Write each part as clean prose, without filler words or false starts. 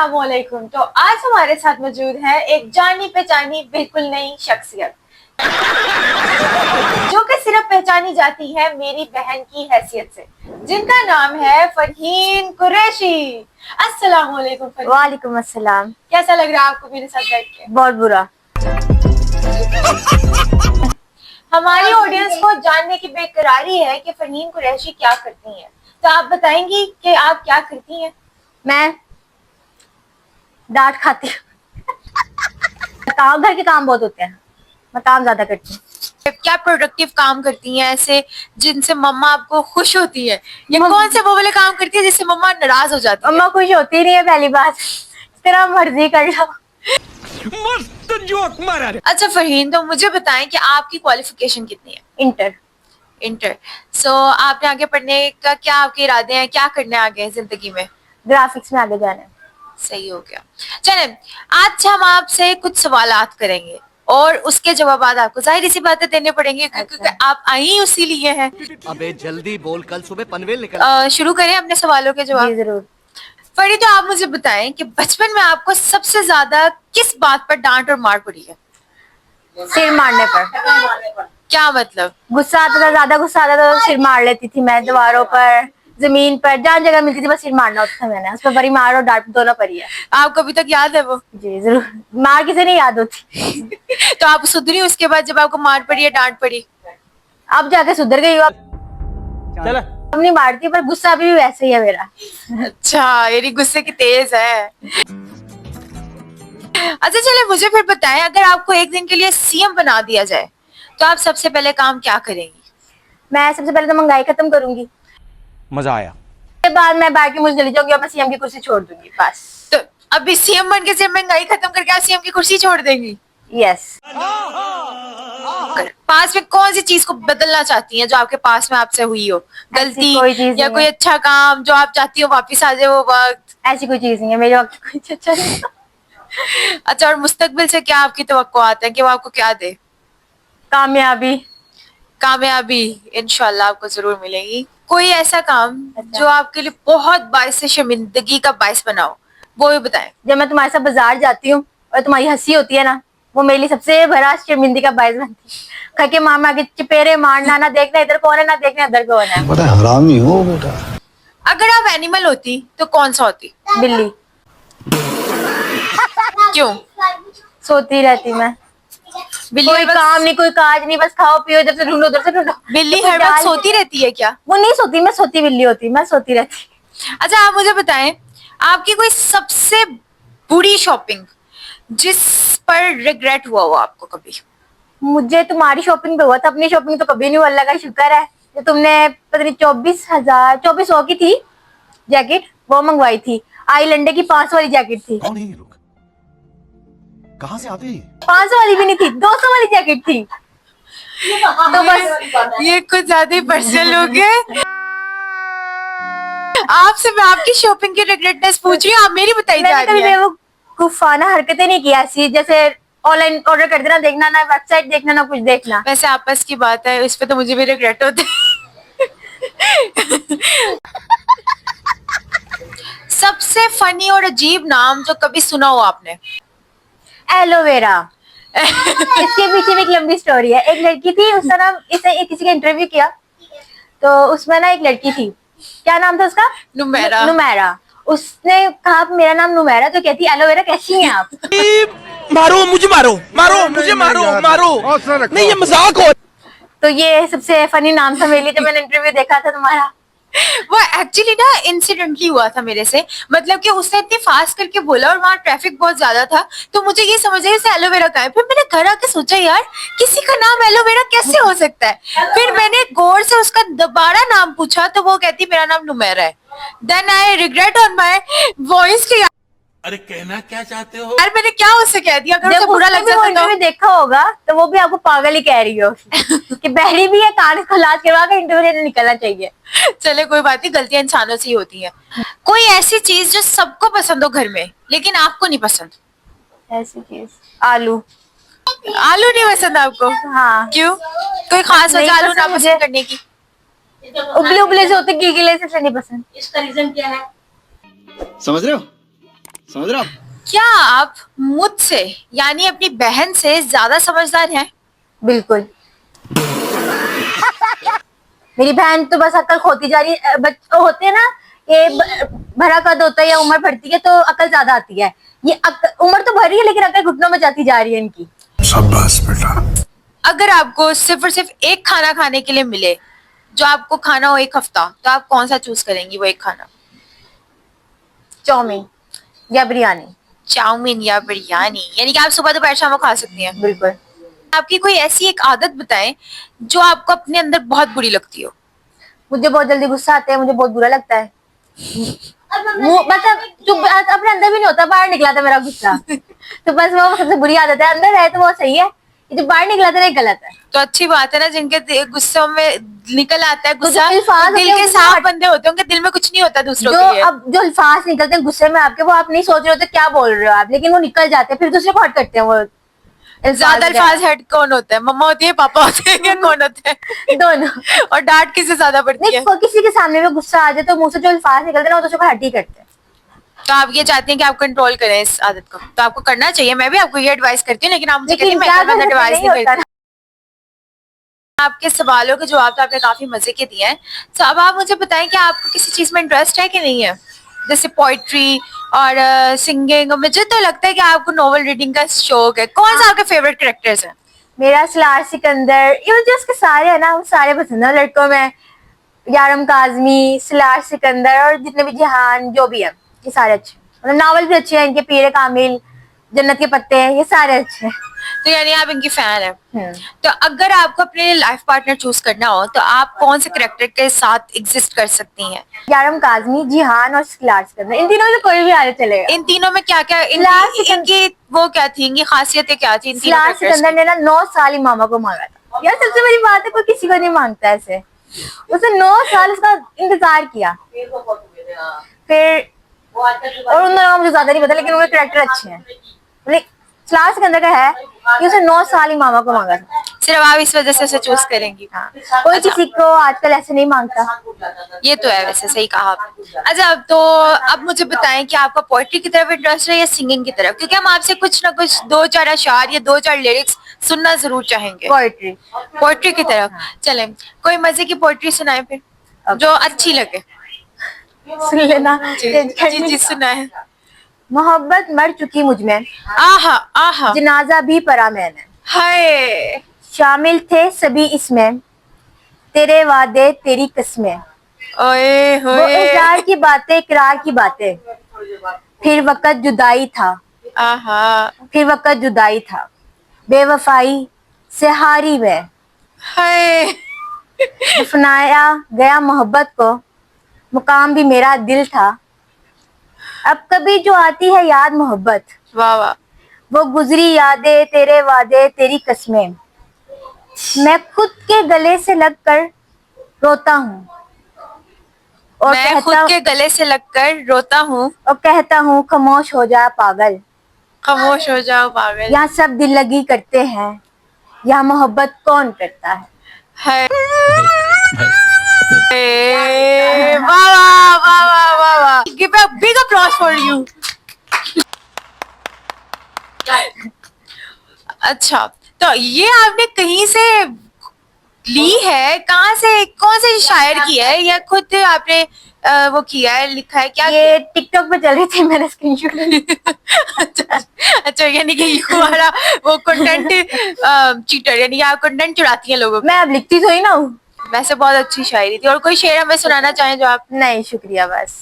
अस्सलामुअलैकुम। तो आज हमारे साथ मौजूद है एक जानी पहचानी बिल्कुल नई शख्सियत जो कि सिर्फ पहचानी जाती है मेरी बहन की हैसियत से, जिनका नाम है फरहीन कुरैशी। अस्सलामुअलैकुम फरहीन। वालेकुम अस्सलाम। कैसा लग रहा है आपको मेरे साथ बैठ के? बहुत बुरा। हमारी ऑडियंस को जानने की बेकरारी है कि फरहीन कुरैशी क्या करती हैं, तो आप बताएंगी कि आप क्या करती हैं? मैं डांट खाती हूँ। काम घर के काम बहुत होते हैं, मैं काम ज्यादा करती हूँ। क्या प्रोडक्टिव काम करती हैं ऐसे जिनसे मम्मा आपको खुश होती है, या कौन से वो वाले काम करती है जिससे मम्मा नाराज हो जाती है? मम्मा खुश होती नहीं है, पहली बात। तेरा मर्जी कर लो। मस्त जोक मारा रे। अच्छा फरहीन, तो मुझे बताएं कि आपकी क्वालिफिकेशन कितनी है? इंटर। सो आपने आगे पढ़ने का क्या आपके इरादे हैं, क्या करना है आगे जिंदगी में? ग्राफिक्स में आगे जाना है। सही हो गया। चलें, आज हम आपसे कुछ सवालात करेंगे और उसके जवाब आपको जाहिर सी बातें देने पड़ेंगे क्योंकि आप आई उसी लिए हैं। अबे जल्दी बोल, कल सुबह पनवेल निकल। शुरू करें अपने सवालों के जवाब? जी जरूर। फरी, तो आप मुझे बताएं कि बचपन में आपको सबसे ज्यादा किस बात पर डांट और मार पड़ी है? सिर मारने पर। क्या मतलब? गुस्सा आता था, ज्यादा गुस्सा आता था तो सिर मार लेती थी मैं। दीवारों पर, जमीन पर, जहाँ जगह मिलती थी बस सिर मारना होता था मैंने। उस पर बड़ी मार और डांट दोनों पड़ी है। आपको अभी तक याद है वो? जी जरूर। मार किसे नहीं याद होती। तो आप सुधरी उसके बाद जब आपको मार पड़ी या डांट पड़ी? अब जाके सुधर गई हूँ। चला अब नहीं मारती, पर गुस्सा अभी भी वैसे ही है मेरा। अच्छा, मेरी गुस्से की तेज है। अच्छा चले, मुझे फिर बताएं, अगर आपको एक दिन के लिए सीएम बना दिया जाए तो आप सबसे पहले काम क्या करेंगी? मैं सबसे पहले तो महंगाई खत्म करूंगी। मजा आया। उसके बाद मैं बाकी मुझे चली जाऊंगी और मैं सीएम की कुर्सी छोड़ दूंगी बस। तो अभी सीएम बन के सिर्फ महंगाई खत्म करके आप सीएम की कुर्सी छोड़ देंगी? यस। पास में कौन सी चीज को बदलना चाहती हैं जो आपके पास में आपसे हुई हो, गलती कोई चीज या नहीं कोई है। अच्छा काम जो आप चाहती हो वापस आ जाए वो वक्त? ऐसी कोई चीज नहीं है मेरे वक्त, कुछ अच्छा नहीं। अच्छा, और मुस्तकबिल से क्या आपकी तवक्कुआत है कि वो आपको क्या दे? कामयाबी। कामयाबी इंशाल्लाह आपको जरूर मिलेगी। कोई ऐसा काम अच्छा। जो आपके लिए बहुत बाइस शर्मिंदगी का बाइस बनाओ, वो भी बताएं। जब मैं तुम्हारे साथ बाजार जाती हूँ और तुम्हारी हंसी होती है ना, वो मेरे लिए सबसे बड़ा शर्मिंदगी का बाइस बनती है। खा के मामा के चपेरे मारना, ना देखना इधर कौन है ना देखना इधर कौन है। बड़ा हरामी हो बेटा। अगर आप एनिमल होती तो कौन सा होती? बिल्ली। क्यों? सोती रहती मैं। बिल्ली कोई हर वक्त- काम नहीं, कोई काज नहीं, बस खाओ पियो, इधर से ढूंढो उधर से ढूंढो। बिल्ली तो हर कोई वक्त डाल- सोती रहती है क्या? वो नहीं सोती, मैं सोती बिल्ली होती, मैं सोती रहती। अच्छा आप मुझे बताएं, आपकी कोई सबसे बुरी शॉपिंग जिस पर रिग्रेट हुआ हो आपको कभी? मुझे तुम्हारी शॉपिंग पे हुआ था, अपनी शॉपिंग तो कभी नहीं हुआ, अल्लाह का शुक्र है। जो तुमने पता नहीं 24,000 की थी जैकेट, वो मंगवाई थी। आईलैंडर की 500 वाली जैकेट थी। कौन है ये लोग? कहाँ से आते हैं? 500 वाली भी नहीं थी, 200 वाली जैकेट थी। तो बस ये कुछ ज्यादा ही पर्सनल हो गया। आपसे मैं आपकी शॉपिंग की रिग्रेटनेस पूछ रही हूँ, आप मेरी बताई जा मैंने रही कभी है। बेवकूफाना हरकतें नहीं की ऐसी, जैसे ऑनलाइन ऑर्डर कर देना, देखना ना वेबसाइट देखना ना कुछ देखना। वैसे आपस की बात है, इस पे तो मुझे भी रिग्रेट होता है। सबसे फनी और अजीब नाम जो कभी सुना हो आपने? एलोवेरा। इसके पीछे भी एक लंबी स्टोरी है। एक लड़की थी, उसका नाम, इसे किसी का इंटरव्यू किया तो उसमें ना एक लड़की थी, क्या नाम था उसका? नुमेरा। नुमेरा। उसने कहा मेरा नाम नुमेरा, तो कहती एलोवेरा कैसी हैं आप? मारो मुझे, मारो मुझे, मारो नहीं, ये मजाक हो। तो ये सबसे फनी नाम था मेरे लिए जब मैंने इंटरव्यू देखा था तुम्हारा। वो एक्चुअली ना इंसिडेंटली हुआ था मेरे से, मतलब कि उसने इतनी फास्ट करके बोला और वहाँ ट्रैफिक बहुत ज्यादा था, तो मुझे ये समझ आई उसे एलोवेरा का है। फिर मैंने घर आके सोचा यार किसी का नाम एलोवेरा कैसे हो सकता है। फिर मैंने गौर से उसका दोबारा नाम पूछा तो वो कहती मेरा नाम नुमेरा है। Then I regret on my voice कि अरे कहना क्या चाहते हो? यार मैंने क्या उससे कह दिया, अगर जब उसे बुरा उसने लग भी वो जाता इंटरव्यू तो। देखा होगा तो वो भी आपको पागल ही कह रही हो कि बहरी भी है, कान को लाज करवा के इंटरव्यू देने निकलना चाहिए। चले कोई बात नहीं, गलतियां इंसानों से ही होती हैं। कोई ऐसी चीज जो सबको पसंद हो घर में लेकिन आपको नहीं पसंद? ऐसी चीज, आलू। आलू नहीं पसंद आपको? हाँ। क्यों? कोई खास नहीं वजह आलू पसंद ना मुझे। पसंद करने की? उबले उबले से होते, गीले से नहीं पसंद। इसका रीजन क्या है? समझ रहे हो? समझ रहे हो? क्या आप मुझसे यानी अपनी बहन से ज्यादा समझदार हैं? बिल्कुल। मेरी बहन तो बस अक्ल खोती जा रही है। बच्चे होते हैं ना, ये भरा कद होता है या उम्र बढ़ती है तो अकल ज्यादा आती है। ये उम्र तो भरी है लेकिन अकल घुटनों में जाती जा रही है इनकी। शाबाश बेटा। अगर आपको सिर्फ और सिर्फ एक खाना खाने के लिए मिले जो आपको खाना हो एक हफ्ता, तो आप कौन सा चूज करेंगी वो एक खाना? चाउमीन या बिरयानी। चाउमीन या बिरयानी, यानी कि आप सुबह दोपहर शाम को खा सकती हैं। बिल्कुल। आपकी कोई ऐसी एक आदत बताएं जो आपको अपने अंदर बहुत बुरी लगती हो। मुझे बहुत जल्दी गुस्सा आता है, मुझे बहुत बुरा लगता है। मतलब जो अपने अंदर भी नहीं होता, बाहर निकला था मेरा गुस्सा। तो बस वो सबसे बुरी आदत है। अंदर है तो वो सही है, ये जो बाहर निकला था ये गलत है। तो अच्छी बात है ना, जिनके गुस्सों में निकल आता है गुस्सा, जो अल्फाज दिल होते के हैं साफ बंदे होते हैं, उनके दिल में कुछ नहीं होता दूसरों जो के लिए। अब जो अल्फाज निकलते हैं गुस्से में आपके, वो आप नहीं सोच रहे होते क्या बोल रहे हो आप, लेकिन वो निकल जाते हैं, फिर दूसरे को हट करते हैं वो। ज्यादा अल्फाज हेड कौन होता है? मम्मा होती है, पापा होते हैं, या कौन होते हैं? दोनों। और डांट किससे ज्यादा पड़ती है? नहीं, किसी के सामने में गुस्सा आ जाए तो मुंह से जो अल्फाज निकलते हैं ना, वो दूसरे को हट ही करते हैं। तो आप ये चाहती हैं कि आप कंट्रोल करें इस आदत को, तो आपको करना चाहिए। मैं भी आपको ये एडवाइस करती हूँ, लेकिन आप मुझे कहती हैं क्या मैं एडवाइस नहीं होता करती। आपके सवालों के जवाब तो आपने काफी मजे के दिए हैं। तो अब आप मुझे बताएं कि आपको किसी चीज में इंटरेस्ट है कि नहीं है, जैसे पोइट्री और सिंगिंग। मुझे तो लगता है कि आपको नॉवल रीडिंग का शौक है। कौन सा आपके फेवरेट कैरेक्टर्स हैं? मेरा सलार सिकंदर, ये जो उसके सारे है ना, वो सारे पसंद है लड़कों में। यारम काजमी, सलार सिकंदर और जितने भी जहान जो भी है, ये सारे अच्छे। मतलब नावल भी अच्छे हैं इनके, पीरे कामिल, जन्नत के पत्ते, ये सारे अच्छे हैं। तो यानी आप इनकी फैन है। तो अगर आपको अपने लाइफ पार्टनर चूज करना हो तो आप कौन से कैरेक्टर के साथ एग्जिस्ट कर सकती हैं? यारम काजमी, जिहान और सलार सिकंदर, इन तीनों में से कोई भी आगे चलेगा। इन तीनों में क्या क्या इनकी वो क्या थी, इनकी खासियतें क्या थी इन तीनों सलार कैरेक्टर्स सिकंदर ने ना 9 साल ही मामा को मांगा था। यार सबसे बड़ी बात है, कोई किसी को नहीं मांगता ऐसे। उसने 9 साल उसका इंतजार किया। फिर और उन दोनों का मुझे ज्यादा नहीं पता, लेकिन उनके कैरेक्टर अच्छे हैं। सलार सिकंदर का है कि उसने 9 साल ही मामा को मांगा था। सिर्फ आप इस वजह से उसे चूज करेंगी? हाँ। कोई किसी को आजकल ऐसे नहीं मांगता। ये तो है, वैसे सही कहा आपने। अच्छा, तो अब मुझे बताएं कि आपका पोएट्री की तरफ इंटरेस्ट है या सिंगिंग की तरफ, क्योंकि हम आपसे कुछ ना कुछ 2-4 अशार या 2-4 लिरिक्स सुनना जरूर चाहेंगे। पोएट्री। पोएट्री की तरफ चलें। कोई मजे की पोएट्री सुनाए फिर जो अच्छी लगे। सुन लेना। जी जी सुनाए। मोहब्बत मर चुकी मुझ में, आहा आहा, जनाजा भी पढ़ा मैंने। हाय, शामिल थे सभी इसमें, तेरे वादे तेरी कस्में। ओए वो होए, इकरार की बातें, इकरार की बातें। फिर वक्त जुदाई था, आहा, फिर वक्त जुदाई था। बेवफाई से हारी मैं, हाय, दफनाया गया मोहब्बत को, मुकाम भी मेरा दिल था। अब कभी जो आती है याद मोहब्बत, वाह वाह, वो गुजरी यादें, तेरे वादे तेरी कस्में। मैं खुद के गले से लगकर रोता हूँ और मैं खुद के गले से लगकर रोता हूँ कहता हूँ खामोश हो जा पागल। खामोश हो जाओ पागल। यहाँ सब दिल लगी करते हैं, यहाँ मोहब्बत कौन करता है। हाय, वाह वाह वाह वाह वाह वाह, give a big applause for you. अच्छा, तो ये आपने कहीं से ली है? कहाँ से, कौन से शायर की है या खुद आपने वो किया है, लिखा है, क्या ये टिकटॉक पे चल रही थी, मैंने स्क्रीनशॉट लिया। अच्छा अच्छा, यानी कि ये हमारा वो कंटेंट चीटर, यानी आप कंटेंट चुराती हैं लोगों मैं अब लिखती तो ही ना हूँ। को। वैसे बहुत अच्छी शायरी थी। और कोई शेर हमें सुनाना चाहें जो आप? नहीं शुक्रिया बस।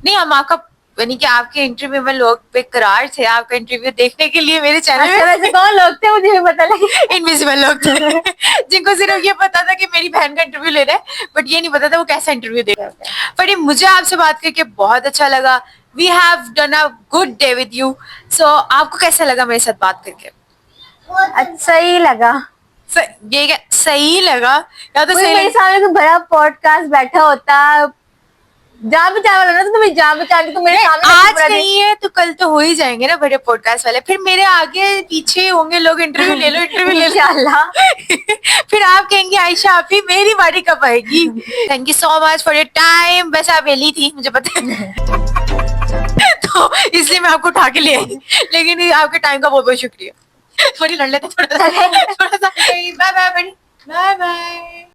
नहीं, हम आपका यानी कि आपके इंटरव्यू में लोग बेकरार थे आपका इंटरव्यू देखने के लिए मेरे चैनल अच्छा, में। वैसे कौन लोग थे मुझे भी पता लगे। इनविजिबल लोग थे जिनको सिर्फ ये पता था कि मेरी बहन का इंटरव्यू ले रहा है, बट ये नहीं पता था वो कैसा इंटरव्यू दे रहा है। पर ये मुझे आपसे बात करके बहुत अच्छा लगा। We have done a good day with you. So आपको कैसा लगा मेरे साथ बात करके? अच्छा ही लगा। ये क्या सही लगा या तो कोई सही मेरे सामने कोई बड़ा पॉडकास्ट बैठा होता, जान बचा वाला ना, तो तुम्हें जान बचा के तो मेरे सामने आज नहीं है तो कल तो हो ही जाएंगे ना बड़े पॉडकास्ट वाले। फिर मेरे आगे पीछे होंगे लोग, इंटरव्यू ले लो, इंटरव्यू ले लो। इंशाल्लाह। फिर आप कहेंगे आयशा आप ही, मेरी बारी कब आएगी? Thank you so much for your time. वैसे आप वेली थी मुझे पता है। तो तो इसलिए मैं आपको उठा के ले आई, लेकिन ये आपके टाइम का बहुत बहुत शुक्रिया। बड़ी लड़ लेते थोड़ा सा, थोड़ा सा। Bye bye, bye bye.